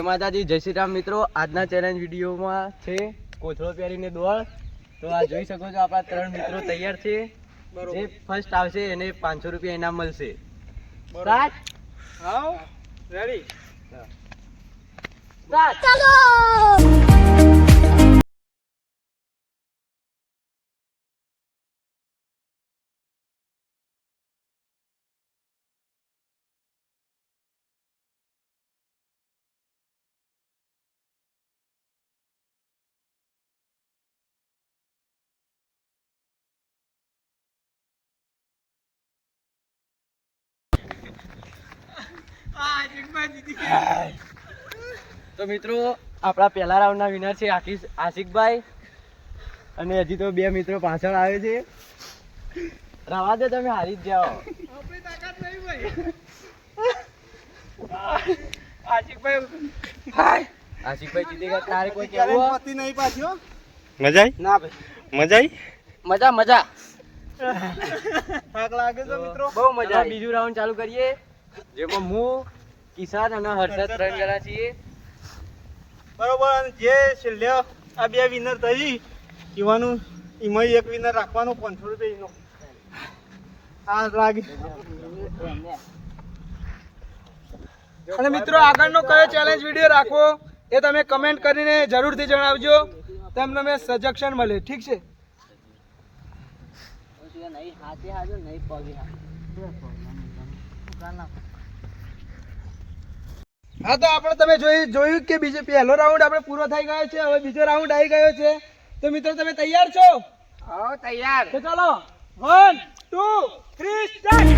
જય માતાજી, જય શ્રી રામ મિત્રો. આજના ચેલેન્જ વિડીયોમાં છે કોથળો પહેરીને દોડ. તો આ જોઈ શકો છો આપણા 3 મિત્રો તૈયાર છે. જે ફર્સ્ટ આવશે એને 500 રૂપિયા ઇનામ મળશે. સ્ટાર્ટ. How ready start. ચાલો. તો મિત્રો આપણા પહેલા રાઉન્ડના વિનર છે આશિકભાઈ, અને હજી તો 2 મિત્રો પાછળ આવે છે. રવા દે, તમે હારી જ જાઓ. આપણી તાકાત નહીં ભાઈ. આશિકભાઈ જીતી ગયા. તારે કોઈ કહેવું? પતિ નહીં પાછો. મજા આવી? ના ભાઈ, મજા આવી? મજા મજા થાક લાગે છે મિત્રો. બહુ મજા આવી. બીજું રાઉન્ડ ચાલુ કરીએ, જેમાં હું, કિસાન અને હર્ષદ 3 જણા છીએ. બરોબર. અને જે છેલ્લે આ 2 વિનર થઈ એવાનું એમાં એક વિનર રાખવાનું 500 રૂપિયા. આ લાગે. અને મિત્રો આગળનો કયો ચેલેન્જ વિડીયો રાખવો એ તમે કમેન્ટ કરીને જરૂરથી જણાવજો. તમને મેં સજેશન મળે. ઠીક છે. હા, તો આપણે તમે જોયું કે પહેલો રાઉન્ડ આપણે પૂરો થઈ ગયો છે. હવે બીજો રાઉન્ડ આવી ગયો છે. તો મિત્રો તમે તૈયાર છો? હા, તૈયાર. તો ચાલો 1 2 3 સ્ટાર્ટ.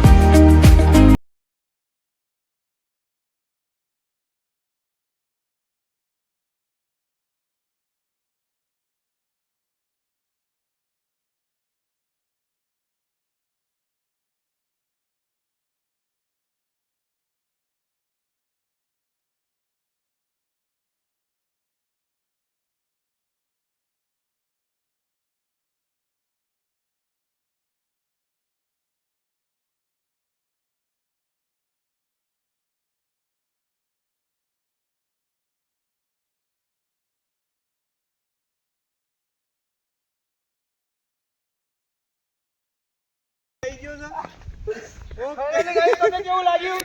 તમને કેવું લાગ્યું?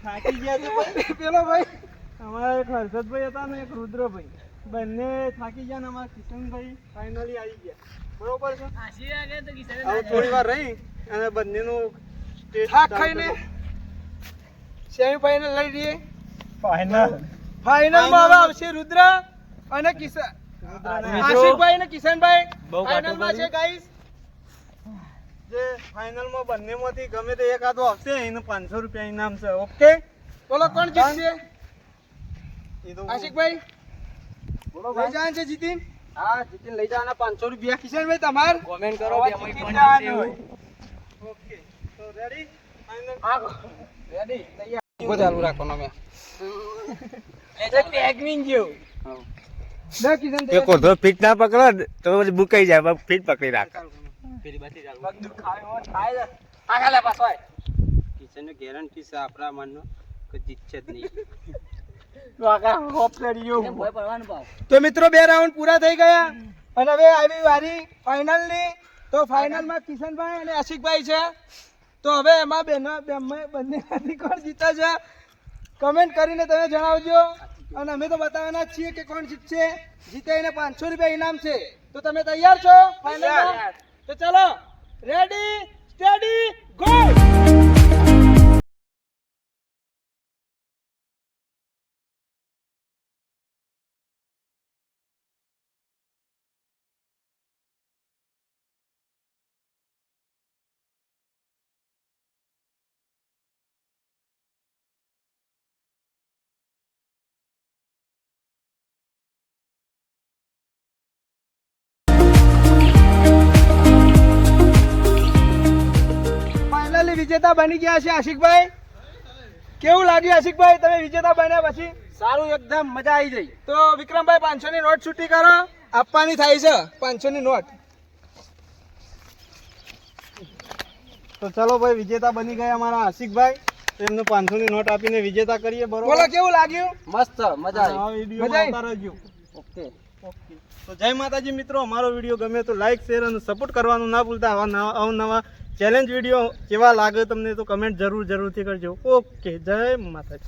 થાકી ગયા છે ભાઈ. પેલો ભાઈ અમારા એક હર્ષદભાઈ હતા ને એક રુદ્રભાઈ, બંને થાકી ગયા ને અમારા કિશનભાઈ ફાઇનલી આવી ગયા. બરોબર છે. હવે થોડી વાર રહી અને બંનેનું થાક ખાઈને સેમી ફાઇનલ લઈ લઈએ. ફાઇનલમાં હવે આવશે રુદ્ર અને કિશન. આશિકભાઈ અને કિશનભાઈ બહુ ફાઇનલમાં છે ગાઈસ. જે ફાઇનલમાં બંનેમાંથી ગમે તે એક આદો આવશે એને 500 રૂપિયા ઇનામ છે. ઓકે, બોલો કોણ જીતશે? આશિકભાઈ બોલો. લઈ જવાનું છે જીતીન? હા, જીતીને લઈ જવાના 500 રૂપિયા. કિશનભાઈ તમાર કોમેન્ટ કરો બેમાં કોણ જીતશે એવું. ઓકે, તો રેડી? Final ready? તૈયાર. ઉભો ચાલુ રાખવાનો મેં. પેગવિન જેવું. લે કિશન એ કોથળો ફીટ ના પકડો તો પછી બુકાઈ જાય. ફીટ પકડી રાખ. પેલી બાજુ ચાલુ. બધું ખાયો થાય. આ ખાલે પાછો આય. કિશનને ગેરંટી છે આપણા માનનો કે જીતશે જ નહીં. તો મિત્રો 2 રાઉન્ડ પૂરા થઈ ગયા અને હવે આવી વારી ફાઇનલની. તો ફાઇનલમાં કિશનભાઈ અને આશિકભાઈ છે. તો હવે એમાં બંનેમાંથી કોણ જીતે છે કમેન્ટ કરીને તમે જણાવજો. અને અમે તો બતાવવાના જ છીએ કે કોણ જીતશે. જીતે એને 500 રૂપિયા ઇનામ છે. તો તમે તૈયાર છો ફાઇનલમાં? તો ચાલો રેડી સ્ટેડી ગો. વિજેતા બની ગયા છે આશિકભાઈ. કેવું લાગ્યું આશિકભાઈ તમે વિજેતા બન્યા પછી? સારું, એકદમ મજા આવી ગઈ. તો વિક્રમભાઈ 500 ની નોટ છૂટી કરો. આપવાની થાય છે 500 ની નોટ. તો ચલો ભાઈ, વિજેતા બની ગયા અમારા આશિકભાઈ. તો એમને 500 ની નોટ આપીને વિજેતા કરીએ. બોલો બરોબર, કેવું લાગ્યું? મસ્ત મજા આવી. આ વિડીયો મજા આવી? આવતા રહેજો. ઓકે. ઓકે, તો જય માતાજી મિત્રો. અમારો વિડીયો ગમે તો લાઈક શેર અને સપોર્ટ કરવાનું ના ભૂલતા. આવા અવનવા ચેલેન્જ વિડીયો કેવા લાગે તમને તો કમેન્ટ જરૂરથી કરજો. ઓકે, જય માતાજી.